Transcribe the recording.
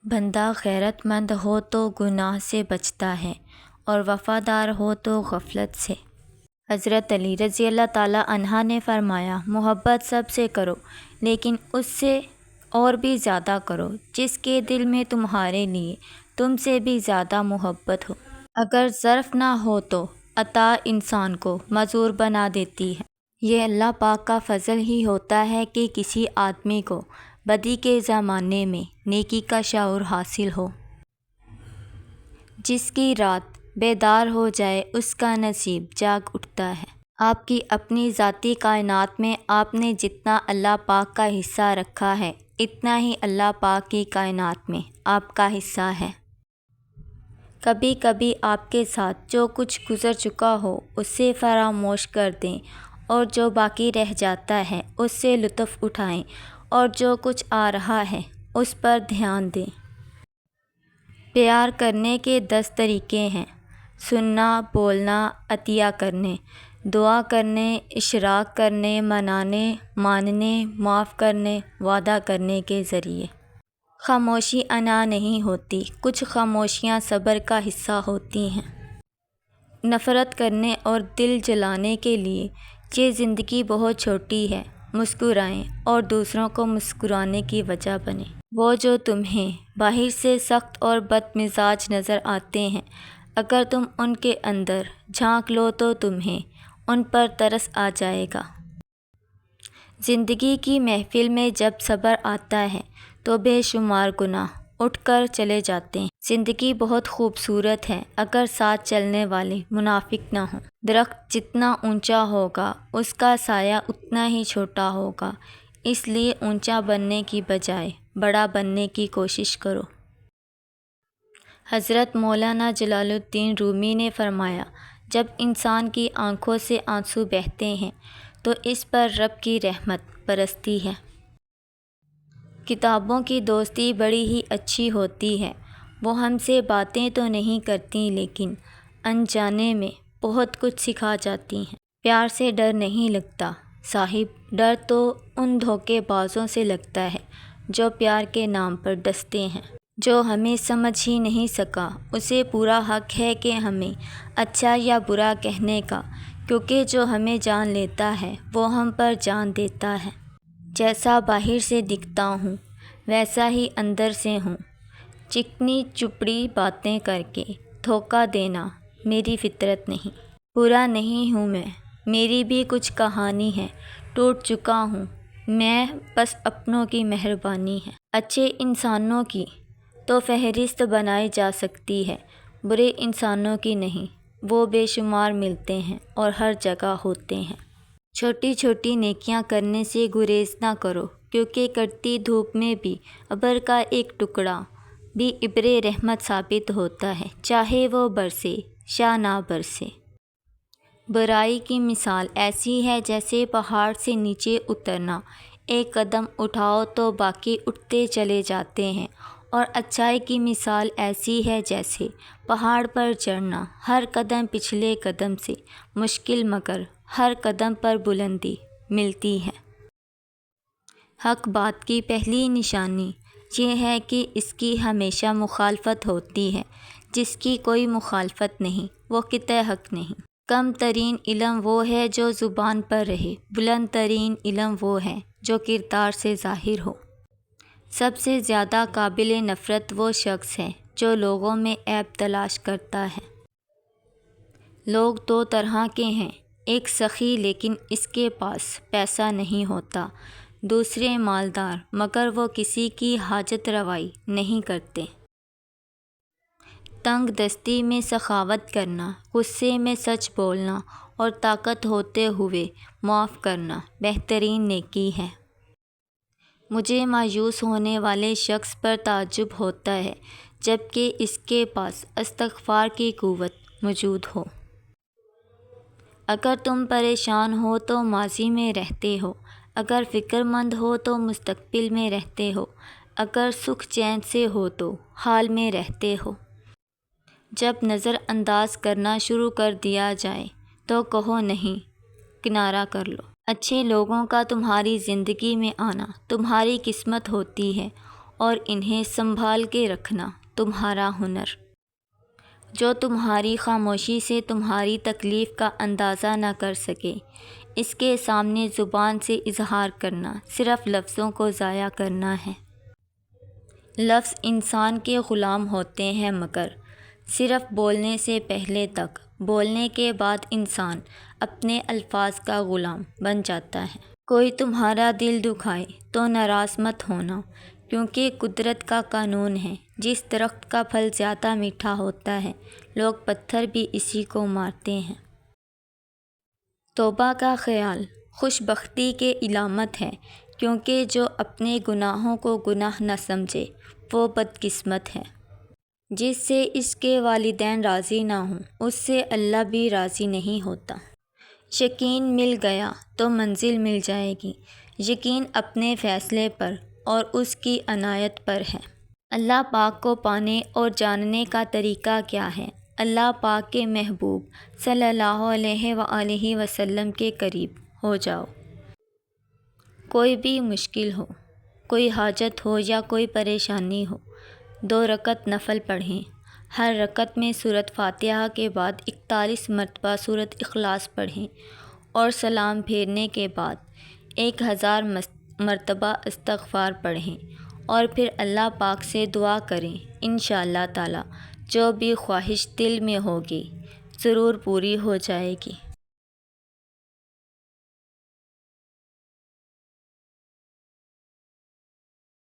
بندہ غیرت مند ہو تو گناہ سے بچتا ہے اور وفادار ہو تو غفلت سے۔ حضرت علی رضی اللہ تعالیٰ عنہ نے فرمایا، محبت سب سے کرو لیکن اس سے اور بھی زیادہ کرو جس کے دل میں تمہارے لیے تم سے بھی زیادہ محبت ہو۔ اگر ظرف نہ ہو تو عطا انسان کو معذور بنا دیتی ہے۔ یہ اللہ پاک کا فضل ہی ہوتا ہے کہ کسی آدمی کو بدی کے زمانے میں نیکی کا شعور حاصل ہو۔ جس کی رات بیدار ہو جائے اس کا نصیب جاگ اٹھتا ہے۔ آپ کی اپنی ذاتی کائنات میں آپ نے جتنا اللہ پاک کا حصہ رکھا ہے اتنا ہی اللہ پاک کی کائنات میں آپ کا حصہ ہے۔ کبھی کبھی آپ کے ساتھ جو کچھ گزر چکا ہو اسے فراموش کر دیں اور جو باقی رہ جاتا ہے اس سے لطف اٹھائیں اور جو کچھ آ رہا ہے اس پر دھیان دیں۔ پیار کرنے کے 10 طریقے ہیں: سننا، بولنا، عطیہ کرنے، دعا کرنے، اشراق کرنے، منانے، ماننے، معاف کرنے، وعدہ کرنے کے ذریعے۔ خاموشی انا نہیں ہوتی، کچھ خاموشیاں صبر کا حصہ ہوتی ہیں۔ نفرت کرنے اور دل جلانے کے لیے یہ زندگی بہت چھوٹی ہے، مسکرائیں اور دوسروں کو مسکرانے کی وجہ بنیں۔ وہ جو تمہیں باہر سے سخت اور بد مزاج نظر آتے ہیں، اگر تم ان کے اندر جھانک لو تو تمہیں ان پر ترس آ جائے گا۔ زندگی کی محفل میں جب صبر آتا ہے تو بے شمار گناہ اٹھ کر چلے جاتے ہیں۔ زندگی بہت خوبصورت ہے اگر ساتھ چلنے والے منافق نہ ہوں۔ درخت جتنا اونچا ہوگا اس کا سایہ اتنا ہی چھوٹا ہوگا، اس لیے اونچا بننے کی بجائے بڑا بننے کی کوشش کرو۔ حضرت مولانا جلال الدین رومی نے فرمایا، جب انسان کی آنکھوں سے آنسو بہتے ہیں تو اس پر رب کی رحمت برستی ہے۔ کتابوں کی دوستی بڑی ہی اچھی ہوتی ہے، وہ ہم سے باتیں تو نہیں کرتی لیکن انجانے میں بہت کچھ سکھا جاتی ہیں۔ پیار سے ڈر نہیں لگتا صاحب، ڈر تو ان دھوکے بازوں سے لگتا ہے جو پیار کے نام پر ڈستے ہیں۔ جو ہمیں سمجھ ہی نہیں سکا اسے پورا حق ہے کہ ہمیں اچھا یا برا کہنے کا، کیونکہ جو ہمیں جان لیتا ہے وہ ہم پر جان دیتا ہے۔ جیسا باہر سے دکھتا ہوں ویسا ہی اندر سے ہوں، چکنی چپڑی باتیں کر کے دھوکہ دینا میری فطرت نہیں۔ برا نہیں ہوں میں، میری بھی کچھ کہانی ہے، ٹوٹ چکا ہوں میں، بس اپنوں کی مہربانی ہے۔ اچھے انسانوں کی تو فہرست بنائی جا سکتی ہے، برے انسانوں کی نہیں، وہ بے شمار ملتے ہیں اور ہر جگہ ہوتے ہیں۔ چھوٹی چھوٹی نیکیاں کرنے سے گریز نہ کرو، کیونکہ کڑتی دھوپ میں بھی ابر کا ایک ٹکڑا بھی ابر رحمت ثابت ہوتا ہے، چاہے وہ برسے یا نہ برسے۔ برائی کی مثال ایسی ہے جیسے پہاڑ سے نیچے اترنا، ایک قدم اٹھاؤ تو باقی اٹھتے چلے جاتے ہیں، اور اچھائی کی مثال ایسی ہے جیسے پہاڑ پر چڑھنا، ہر قدم پچھلے قدم سے مشکل مگر ہر قدم پر بلندی ملتی ہے۔ حق بات کی پہلی نشانی یہ ہے کہ اس کی ہمیشہ مخالفت ہوتی ہے، جس کی کوئی مخالفت نہیں وہ قطع حق نہیں۔ کم ترین علم وہ ہے جو زبان پر رہے، بلند ترین علم وہ ہے جو کردار سے ظاہر ہو۔ سب سے زیادہ قابل نفرت وہ شخص ہے جو لوگوں میں عیب تلاش کرتا ہے۔ لوگ دو طرح کے ہیں، ایک سخی لیکن اس کے پاس پیسہ نہیں ہوتا، دوسرے مالدار مگر وہ کسی کی حاجت روائی نہیں کرتے۔ تنگ دستی میں سخاوت کرنا، غصے میں سچ بولنا اور طاقت ہوتے ہوئے معاف کرنا بہترین نیکی ہے۔ مجھے مایوس ہونے والے شخص پر تعجب ہوتا ہے جبکہ اس کے پاس استغفار کی قوت موجود ہو۔ اگر تم پریشان ہو تو ماضی میں رہتے ہو، اگر فکر مند ہو تو مستقبل میں رہتے ہو، اگر سکھ چین سے ہو تو حال میں رہتے ہو۔ جب نظر انداز کرنا شروع کر دیا جائے تو کہو نہیں، کنارہ کر لو۔ اچھے لوگوں کا تمہاری زندگی میں آنا تمہاری قسمت ہوتی ہے اور انہیں سنبھال کے رکھنا تمہارا ہنر۔ جو تمہاری خاموشی سے تمہاری تکلیف کا اندازہ نہ کر سکے، اس کے سامنے زبان سے اظہار کرنا صرف لفظوں کو ضائع کرنا ہے۔ لفظ انسان کے غلام ہوتے ہیں مگر صرف بولنے سے پہلے تک، بولنے کے بعد انسان اپنے الفاظ کا غلام بن جاتا ہے۔ کوئی تمہارا دل دکھائے تو ناراض مت ہونا، کیونکہ قدرت کا قانون ہے، جس درخت کا پھل زیادہ میٹھا ہوتا ہے، لوگ پتھر بھی اسی کو مارتے ہیں۔ توبہ کا خیال خوش بختی کی علامت ہے، کیونکہ جو اپنے گناہوں کو گناہ نہ سمجھے وہ بدقسمت ہے۔ جس سے اس کے والدین راضی نہ ہوں، اس سے اللہ بھی راضی نہیں ہوتا۔ یقین مل گیا تو منزل مل جائے گی۔ یقین اپنے فیصلے پر اور اس کی عنایت پر ہے۔ اللہ پاک کو پانے اور جاننے کا طریقہ کیا ہے؟ اللہ پاک کے محبوب صلی اللہ علیہ وآلہ وسلم کے قریب ہو جاؤ۔ کوئی بھی مشکل ہو، کوئی حاجت ہو یا کوئی پریشانی ہو، 2 رکعت نفل پڑھیں۔ ہر رکعت میں سورۃ فاتحہ کے بعد 41 مرتبہ سورۃ اخلاص پڑھیں اور سلام پھیرنے کے بعد 1000 مرتبہ استغفار پڑھیں، اور پھر اللہ پاک سے دعا کریں۔ انشاءاللہ تعالی جو بھی خواہش دل میں ہوگی ضرور پوری ہو جائے گی۔